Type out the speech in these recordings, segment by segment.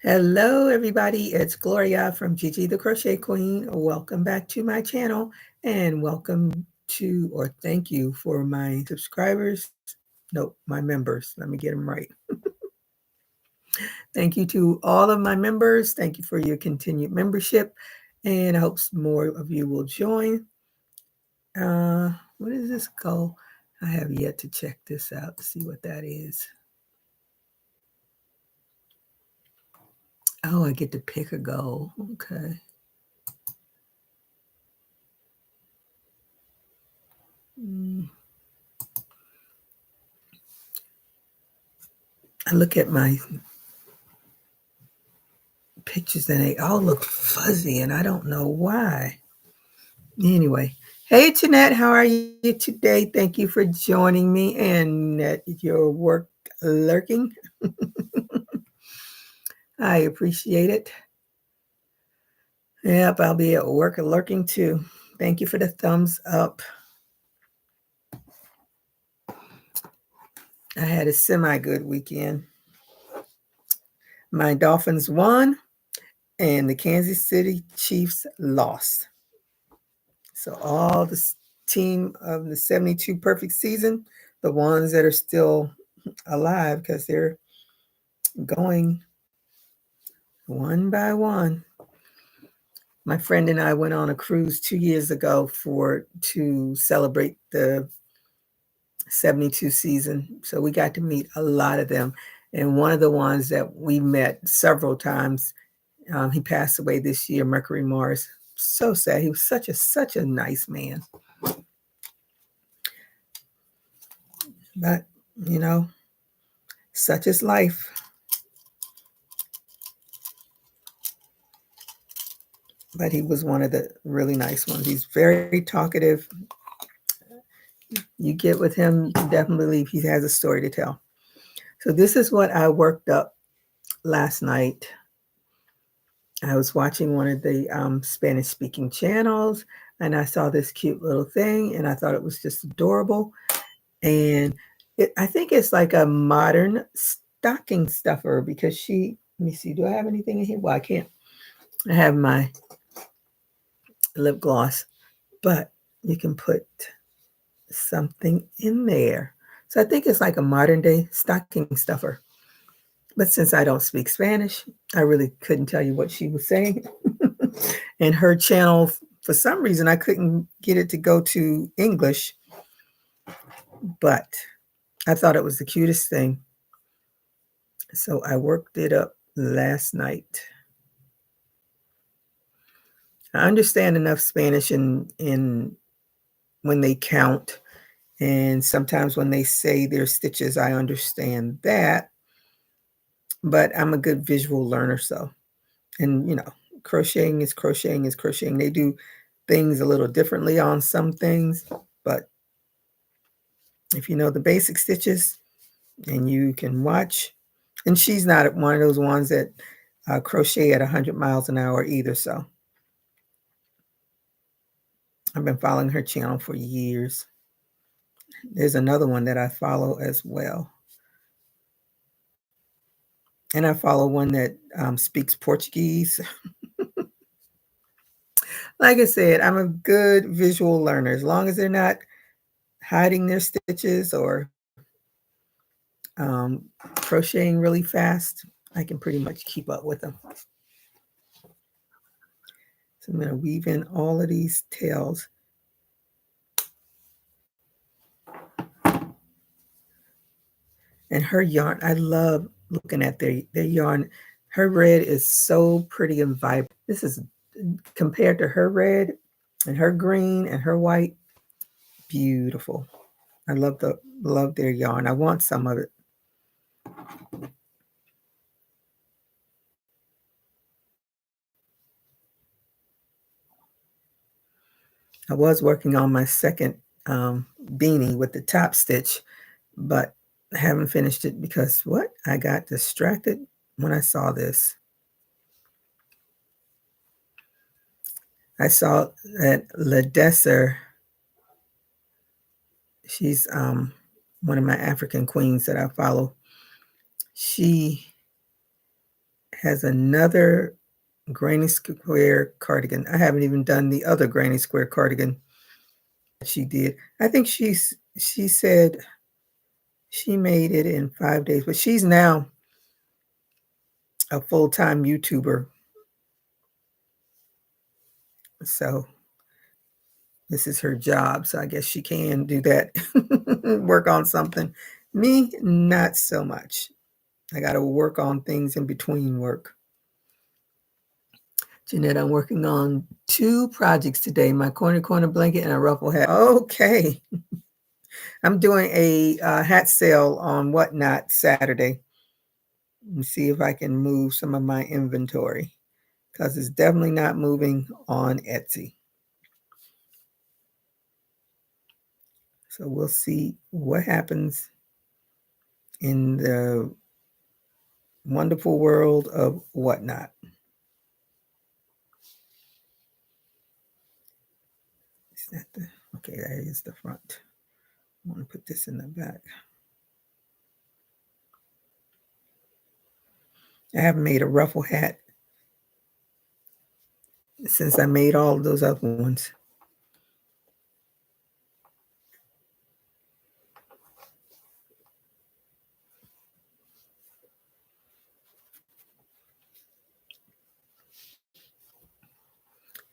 Hello, everybody. It's Gloria from Gigi the Crochet Queen. Welcome back to my channel and welcome to, or thank you for my subscribers. No, my members. Let me get them right. Thank you to all of my members. Thank you for your continued membership. And I hope more of you will join. What is this goal? I have yet to check this out to see what that is. Oh, I get to pick a goal. Okay. I look at my pictures and they all look fuzzy and I don't know why. Anyway, hey Jeanette, how are you today? Thank you for joining me and at your work lurking. I appreciate it. Yep, I'll be at work lurking too. Thank you for the thumbs up. I had a semi-good weekend. My Dolphins won and the Kansas City Chiefs lost. So all the team of the 72 perfect season, the ones that are still alive because they're going one by one. My friend and I went on a cruise 2 years ago to celebrate the 72 season. So we got to meet a lot of them. And one of the ones that we met several times, he passed away this year, Mercury Morris. So sad. He was such a nice man. But, you know, such is life. But he was one of the really nice ones. He's very talkative. You get with him, you can definitely believe he has a story to tell. So this is what I worked up last night. I was watching one of the Spanish-speaking channels, and I saw this cute little thing, and I thought it was just adorable. And I think it's like a modern stocking stuffer because let me see, do I have anything in here? Well, I can't. I have my lip gloss, but you can put something in there. So I think it's like a modern day stocking stuffer. But since I don't speak Spanish, I really couldn't tell you what she was saying. And her channel, for some reason, I couldn't get it to go to English. But I thought it was the cutest thing. So I worked it up last night. I understand enough Spanish in when they count. And sometimes when they say their stitches, I understand that. But I'm a good visual learner, so. And, crocheting is crocheting is crocheting. They do things a little differently on some things, but if you know the basic stitches and you can watch, and she's not one of those ones that crochet at 100 miles an hour either, so I've been following her channel for years. There's another one that I follow as well. And I follow one that speaks Portuguese. Like I said, I'm a good visual learner. As long as they're not hiding their stitches or crocheting really fast, I can pretty much keep up with them. So I'm going to weave in all of these tails. And her yarn, I love looking at their yarn. Her red is so pretty and vibrant. This is compared to her red and her green and her white. Beautiful. I love their yarn. I want some of it. I was working on my second beanie with the top stitch, but I haven't finished it because what? I got distracted when I saw this. I saw that Ledesser, she's one of my African queens that I follow. She has another granny square cardigan. I haven't even done the other granny square cardigan she did. I think she said she made it in 5 days, but she's now a full-time YouTuber. So this is her job. So I guess she can do that, work on something. Me, not so much. I got to work on things in between work. Jeanette, I'm working on 2 projects today, my corner blanket and a ruffle hat. Okay. I'm doing a hat sale on Whatnot Saturday. And see if I can move some of my inventory because it's definitely not moving on Etsy. So we'll see what happens in the wonderful world of Whatnot. Is that the, okay, that is the front. I want to put this in the back. I haven't made a ruffle hat since I made all of those other ones.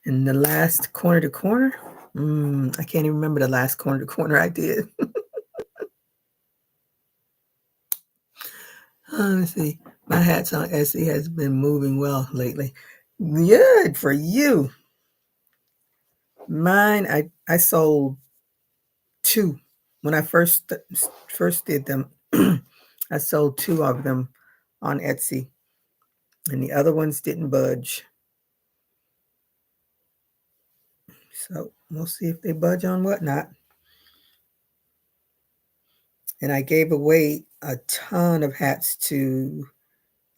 And the last corner to corner, I can't even remember the last corner to corner I did. Let's see. My hats on Etsy has been moving well lately. Good for you. Mine, I sold 2 when I first did them. I sold 2 of them on Etsy, and the other ones didn't budge. So we'll see if they budge on Whatnot. And I gave away a ton of hats to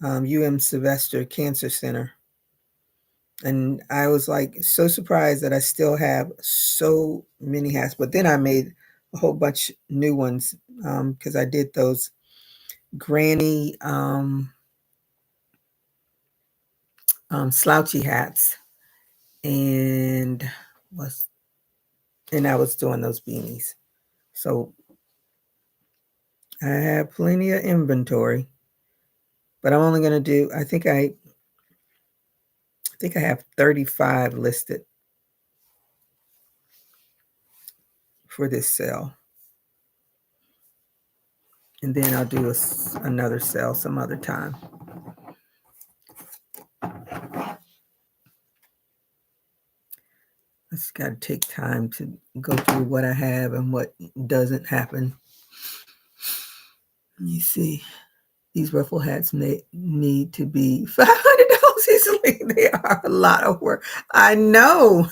Sylvester Cancer Center. And I was like so surprised that I still have so many hats. But then I made a whole bunch new ones because I did those granny slouchy hats, and I was doing those beanies. So I have plenty of inventory, but I'm only going to do. I think I have 35 listed for this sale, and then I'll do another sale some other time. I just got to take time to go through what I have and what doesn't happen. Let me see. These ruffle hats need to be $500 easily. They are a lot of work. I know.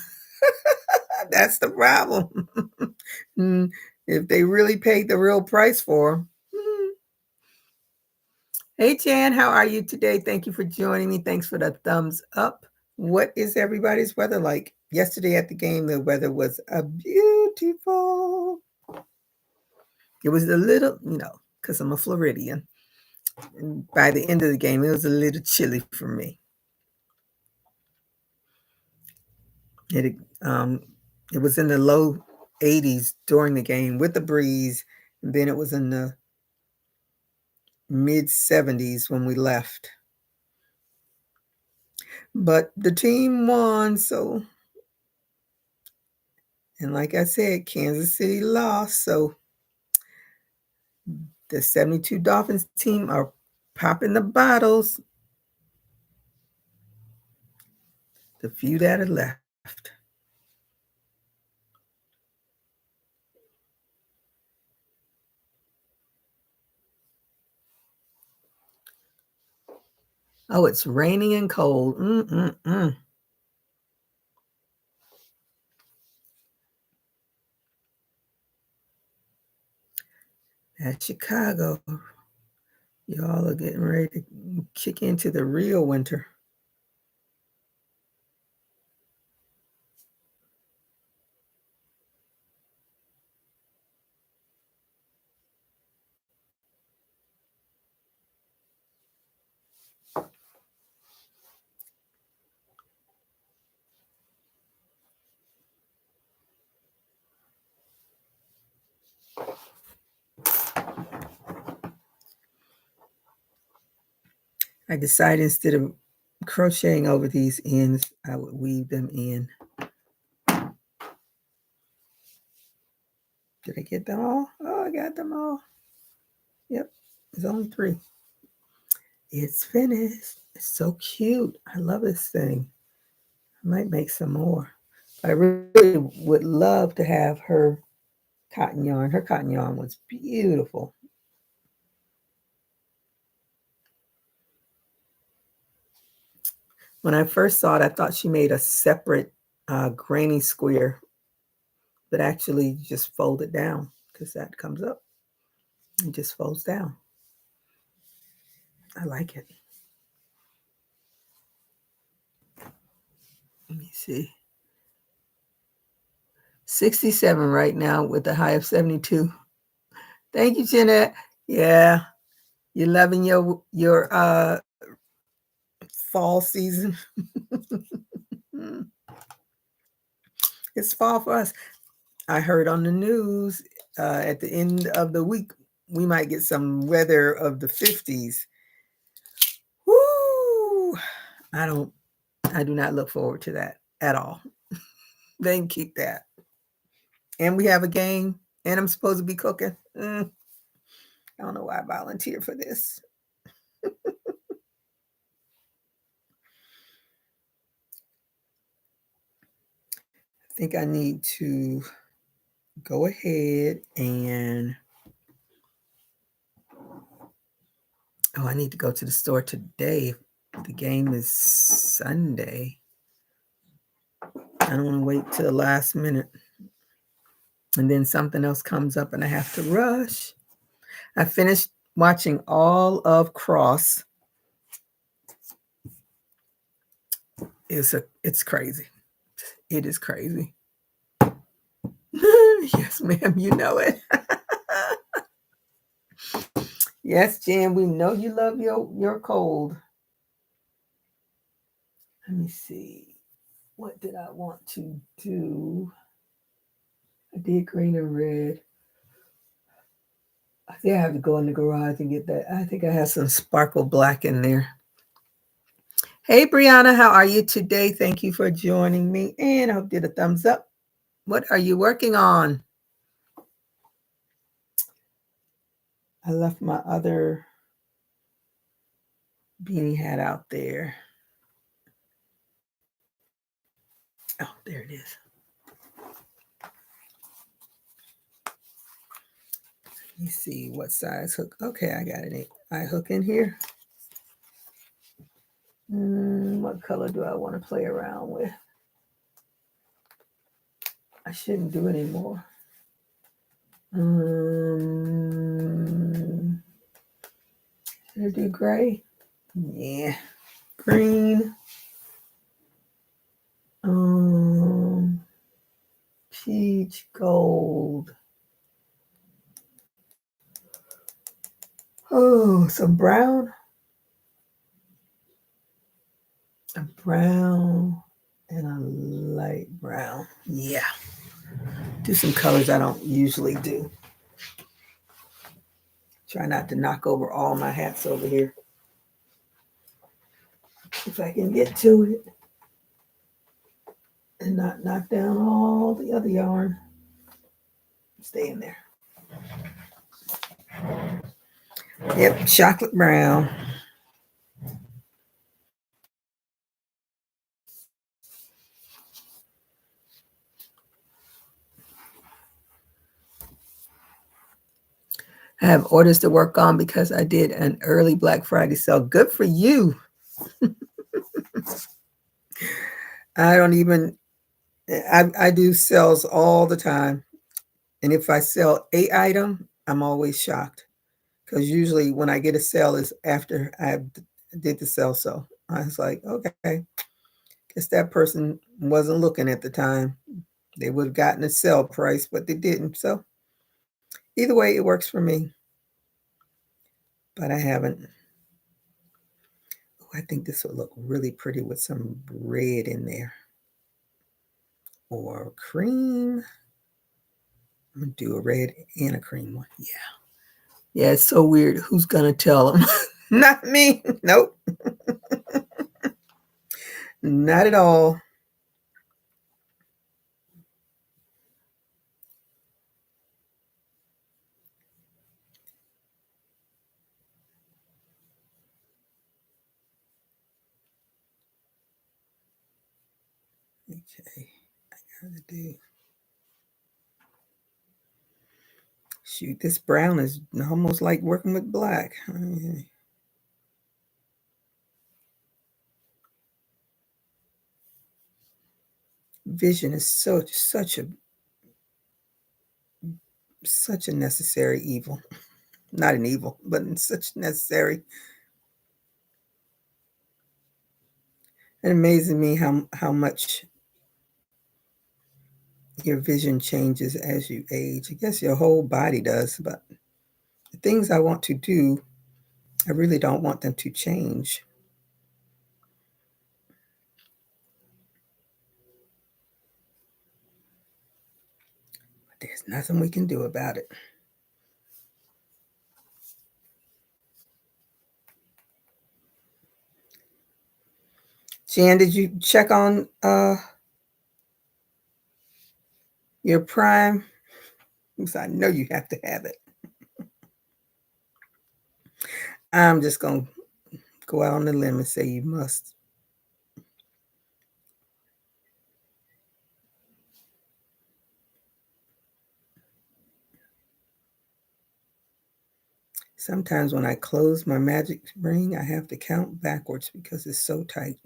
That's the problem. If they really paid the real price for them. Hey, Jan, how are you today? Thank you for joining me. Thanks for the thumbs up. What is everybody's weather like? Yesterday at the game, the weather was beautiful. It was a little, because I'm a Floridian. And by the end of the game, it was a little chilly for me. It was in the low 80s during the game with the breeze, and then it was in the mid 70s when we left. But the team won, so, and like I said, Kansas City lost, so the 72 Dolphins team are popping the bottles. The few that are left. Oh, it's raining and cold. At Chicago, y'all are getting ready to kick into the real winter. I decided instead of crocheting over these ends, I would weave them in. Did I get them all? Oh, I got them all. Yep, there's only 3. It's finished. It's so cute. I love this thing. I might make some more. I really would love to have her cotton yarn. Her cotton yarn was beautiful. When I first saw it, I thought she made a separate granny square, but actually just fold it down because that comes up and just folds down. I like it. Let me see. 67 right now with a high of 72. Thank you, Jeanette. Yeah, you're loving your fall season. It's fall for us. I heard on the news at the end of the week we might get some weather of the 50s. Woo! I do not look forward to that at all. They can keep that. And we have a game, and I'm supposed to be cooking. I don't know why I volunteered for this. I think I need to go ahead and I need to go to the store today. The game is Sunday. I don't want to wait till the last minute. And then something else comes up and I have to rush. I finished watching all of Cross. It's crazy. It is crazy. Yes, ma'am, you know it. Yes, Jan, we know you love your cold. Let me see. What did I want to do? I did green and red. I think I have to go in the garage and get that. I think I have some sparkle black in there. Hey, Brianna, how are you today? Thank you for joining me. And I hope you did a thumbs up. What are you working on? I left my other beanie hat out there. Oh, there it is. Let me see what size hook. Okay, I got it. I hook in here. What color do I want to play around with? I shouldn't do it anymore. Should I do gray? Yeah. Green. Peach gold. Oh, some brown. A brown and a light brown. Yeah. Do some colors I don't usually do. Try not to knock over all my hats over here. If I can get to it and not knock down all the other yarn. Stay in there. Yep, chocolate brown. I have orders to work on because I did an early Black Friday sale. Good for you. I do sales all the time. And if I sell a item, I'm always shocked. Because usually when I get a sale is after I did the sale. So I was like, okay, guess that person wasn't looking at the time. They would have gotten a sale price, but they didn't. So either way, it works for me. But I haven't. I think this would look really pretty with some red in there. Or cream. I'm gonna do a red and a cream one. Yeah. Yeah, it's so weird. Who's gonna tell them? Not me. Nope. Not at all. Okay. I gotta do. Shoot, this brown is almost like working with black. Vision is such a necessary evil. Not an evil, but it's such necessary. It amazes me how much your vision changes as you age. I guess your whole body does, but the things I want to do, I really don't want them to change. But there's nothing we can do about it. Jan, did you check on your Prime? Because I know you have to have it. I'm just going to go out on the limb and say you must. Sometimes when I close my magic ring, I have to count backwards because it's so tight.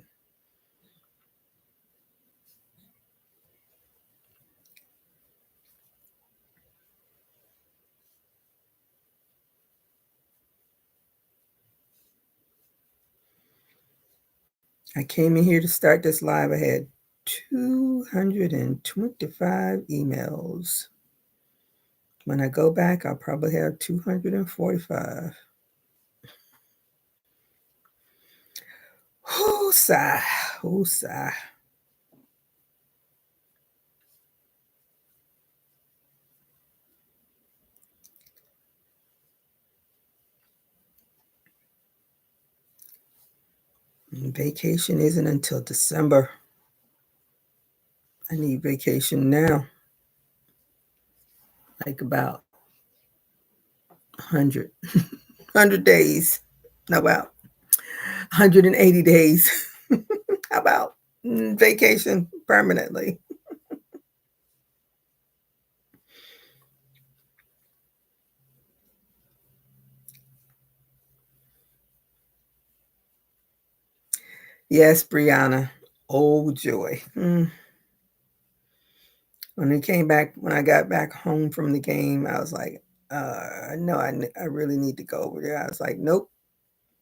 I came in here to start this live. I had 225 emails. When I go back, I'll probably have 245. Whoo, sigh. Whoo, sigh. Vacation isn't until December. I need vacation now. Like about 100, 100 days. How about 180 days? How about vacation permanently? Yes, Brianna. Oh, joy. When I got back home from the game, I was like, no, I really need to go over there. I was like, nope,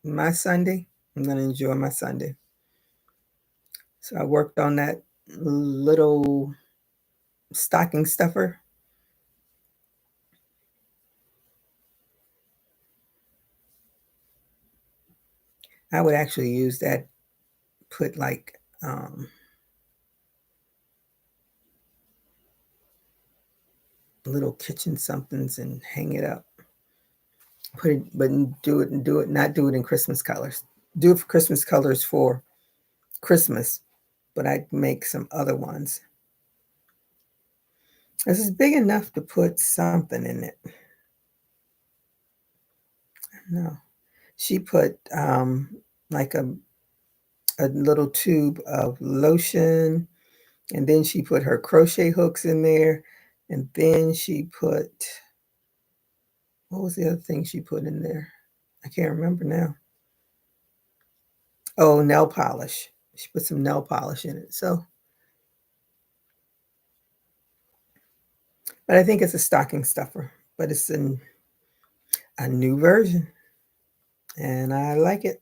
my Sunday, I'm going to enjoy my Sunday. So I worked on that little stocking stuffer. I would actually use that, put like little kitchen somethings and hang it up. Put it, but not do it in Christmas colors. Do it for Christmas colors for Christmas, but I'd make some other ones. This is big enough to put something in it. No, she put like a little tube of lotion, and then she put her crochet hooks in there, and then she put, what was the other thing she put in there? I can't remember now. Oh, nail polish. She put some nail polish in it. So, but I think it's a stocking stuffer, but it's in a new version, and I like it.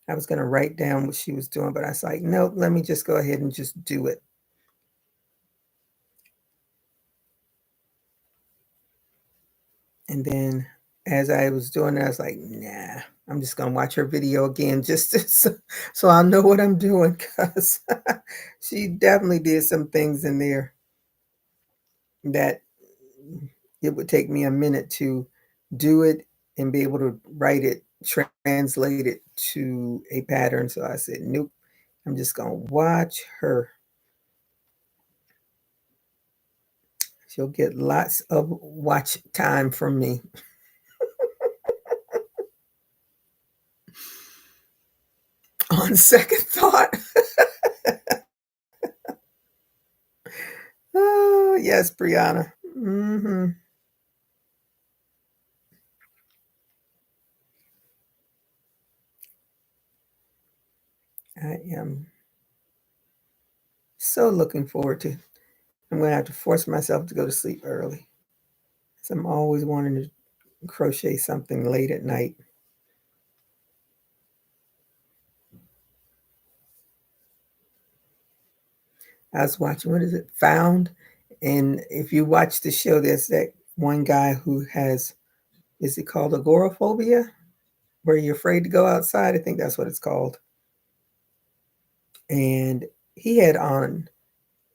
I was going to write down what she was doing, but I was like, nope, let me just go ahead and just do it. And then as I was doing it, I was like, nah, I'm just gonna watch her video again just so I'll know what I'm doing because she definitely did some things in there that it would take me a minute to do it and be able to write it, translate it to a pattern. So I said, nope, I'm just gonna watch her. She'll get lots of watch time from me. On second thought, oh yes, Brianna. I am so looking forward to. I'm gonna have to force myself to go to sleep early. So I'm always wanting to crochet something late at night. I was watching, what is it, Found? And if you watch the show, there's that one guy who has, is it called agoraphobia? Where you're afraid to go outside. I think that's what it's called. And he had on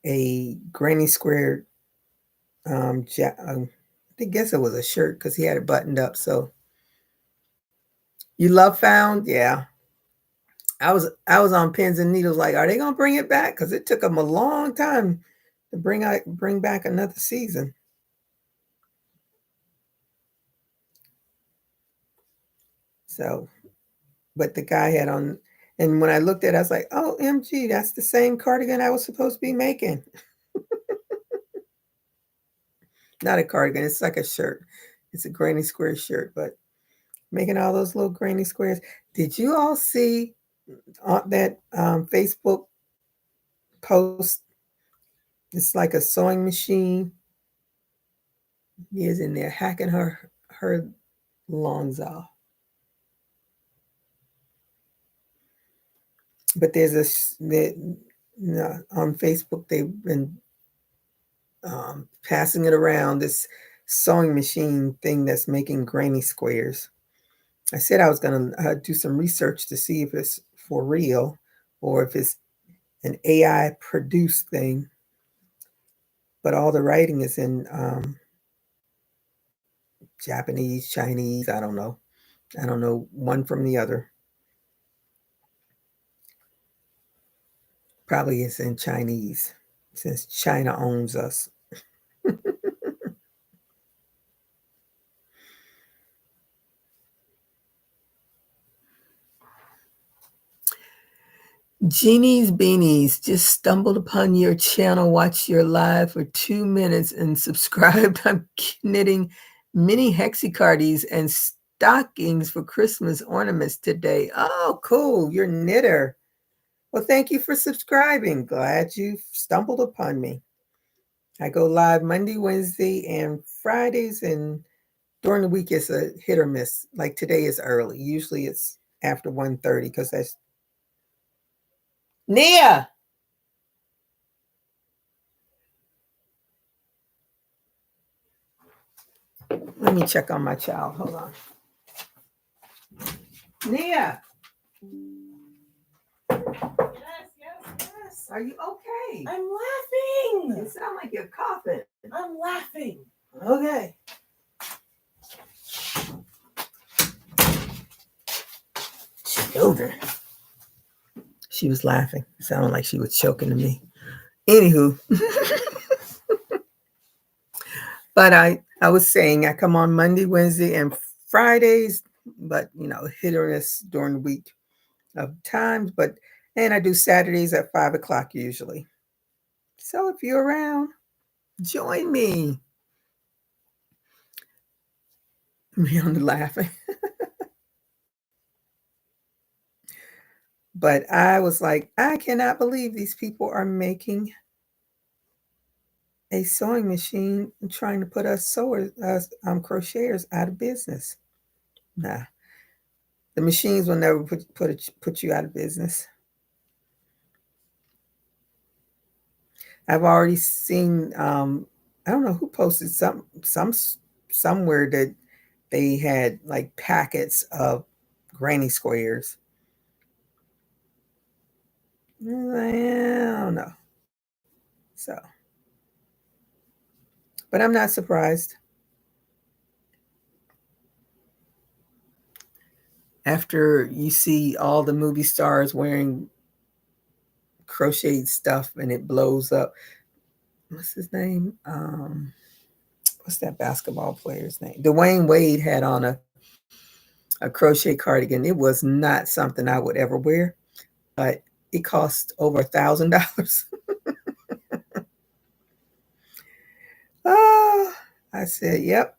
a granny square, I guess it was a shirt because he had it buttoned up. So you love Found? Yeah. I was on pins and needles like, are they gonna bring it back? Because it took them a long time to bring back another season. So, but the guy had on, and when I looked at it, I was like, oh, MG, that's the same cardigan I was supposed to be making. Not a cardigan, it's like a shirt. It's a granny square shirt, but making all those little granny squares. Did you all see that Facebook post? It's like a sewing machine. He is in there hacking her lungs off. But there's on Facebook they've been passing it around, this sewing machine thing that's making granny squares. I said I was going to do some research to see if it's for real or if it's an AI produced thing. But all the writing is in Japanese, Chinese. I don't know. I don't know one from the other. Probably it's in Chinese since China owns us. Jeannie's Beanies just stumbled upon your channel, watched your live for 2 minutes and subscribed. I'm knitting mini hexicardies and stockings for Christmas ornaments today. Oh, cool. You're a knitter. Well, thank you for subscribing. Glad you stumbled upon me. I go live Monday, Wednesday, and Fridays, and during the week it's a hit or miss. Like today is early. Usually it's after 1:30 because that's Nia. Let me check on my child. Hold on. Nia. Yes. Are you okay? I'm laughing. You sound like you're coughing. I'm laughing. Okay. Children. She was laughing. It sounded like she was choking to me. Anywho. But I was saying I come on Monday, Wednesday, and Fridays, but hit or miss during the week of times. And I do Saturdays at 5 o'clock usually. So if you're around, join me. I'm laughing. But I was like, I cannot believe these people are making a sewing machine and trying to put us crocheters out of business. Nah, the machines will never put you out of business. I've already seen. I don't know who posted somewhere that they had like packets of granny squares. I don't know. So, but I'm not surprised. After you see all the movie stars wearing crocheted stuff and it blows up. What's his name? What's that basketball player's name? Dwayne Wade had on a crochet cardigan. It was not something I would ever wear, but it cost over $1,000. Oh, I said, yep.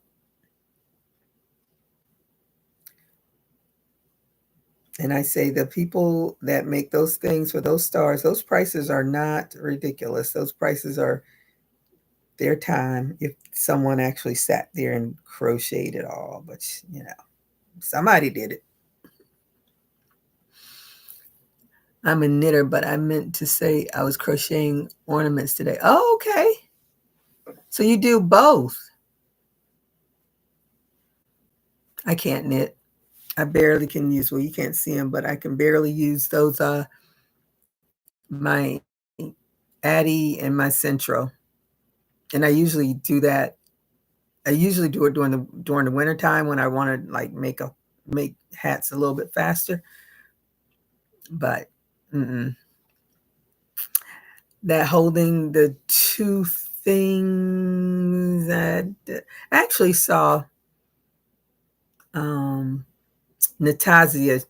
And I say the people that make those things for those stars, those prices are not ridiculous. Those prices are their time if someone actually sat there and crocheted it all. But, somebody did it. I'm a knitter, but I meant to say I was crocheting ornaments today. Oh, okay. So you do both. I can't knit. I barely can use, well, you can't see them, but I can barely use those, my Addie and my Centro. And I usually do that. I usually do it during the winter time when I want to like make hats a little bit faster. But that holding the two things that I actually saw Natasha,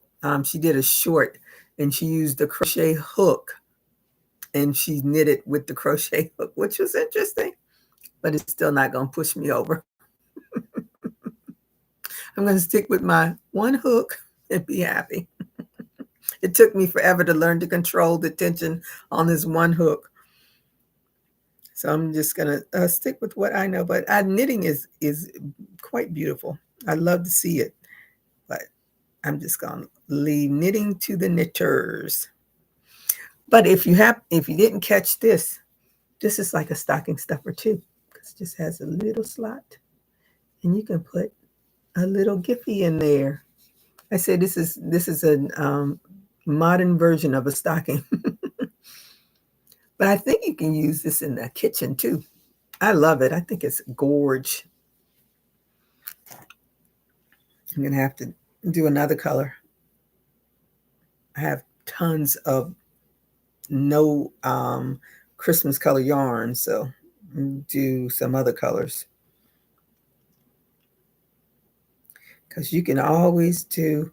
she did a short and she used the crochet hook and she knitted with the crochet hook, which was interesting, but it's still not going to push me over. I'm going to stick with my one hook and be happy. It took me forever to learn to control the tension on this one hook. So I'm just going to stick with what I know. But knitting is quite beautiful. I love to see it. But I'm just going to leave knitting to the knitters. But if you didn't catch this is like a stocking stuffer too, because it just has a little slot, and you can put a little Giphy in there. I say this is a modern version of a stocking, but I think you can use this in the kitchen too. I love it. I think it's gorge. I'm gonna have to do another color. I have tons of no Christmas color yarn, so do some other colors because you can always do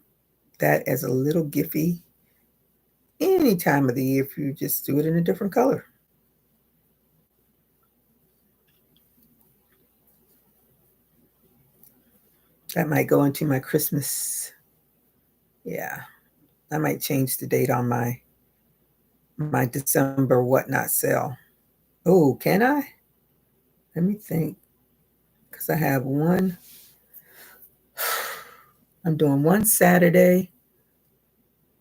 that as a little Giphy any time of the year if you just do it in a different color. That might go into my Christmas. Yeah, I might change the date on my December whatnot sale. Oh, can I? Let me think. Because I have one. I'm doing one Saturday,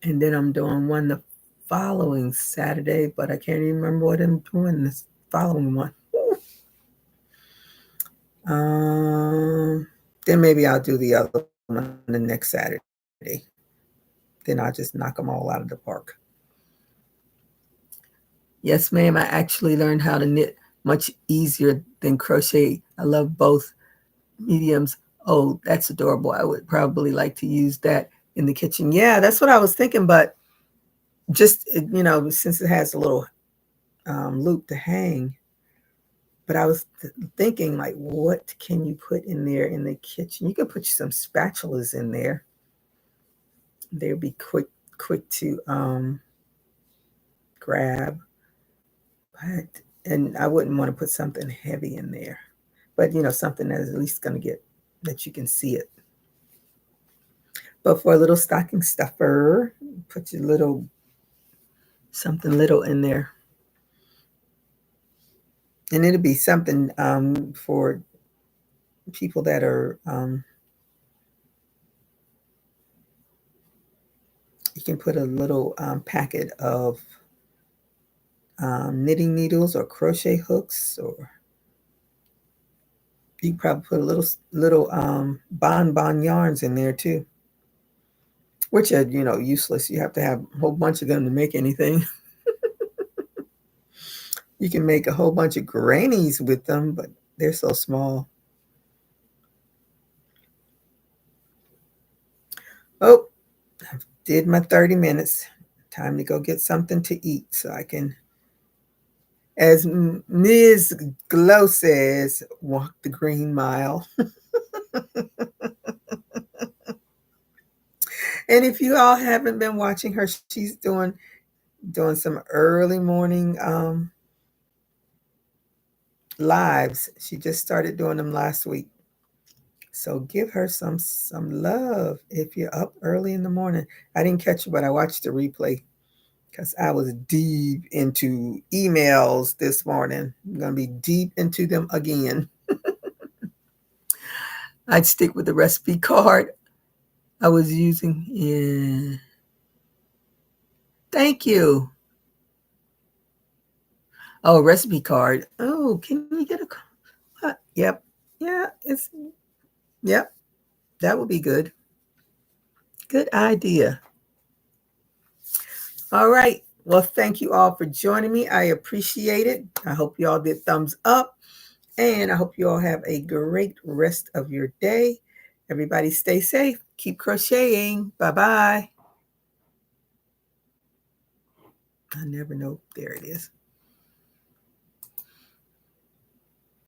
and then I'm doing one the following Saturday, but I can't even remember what I'm doing this following one. Then maybe I'll do the other one the next Saturday. Then I'll just knock them all out of the park. Yes, ma'am. I actually learned how to knit much easier than crochet. I love both mediums. Oh, that's adorable. I would probably like to use that in the kitchen. Yeah, that's what I was thinking. But just, since it has a little loop to hang, but I was thinking, like, what can you put in there in the kitchen? You could put some spatulas in there. They'll be quick to grab. And I wouldn't want to put something heavy in there. But, something that is at least going to get that you can see it. But for a little stocking stuffer, put your something little in there. And it'll be something for people that are, you can put a little packet of knitting needles or crochet hooks, or you probably put a little bonbon yarns in there too. which are, useless. You have to have a whole bunch of them to make anything. You can make a whole bunch of grannies with them, but they're so small. Oh, did my 30 minutes. Time to go get something to eat so I can, as Ms. Glow says, walk the green mile. And if you all haven't been watching her, she's doing some early morning lives. She just started doing them last week. So give her some love if you're up early in the morning. I didn't catch it, but I watched the replay because I was deep into emails this morning. I'm going to be deep into them again. I'd stick with the recipe card I was using. Yeah. Thank you. Oh, recipe card. Oh, can we get a? Yep. Yeah. Yep. That would be good. Good idea. All right. Well, thank you all for joining me. I appreciate it. I hope you all did thumbs up. And I hope you all have a great rest of your day. Everybody stay safe. Keep crocheting. Bye-bye. I never know. There it is.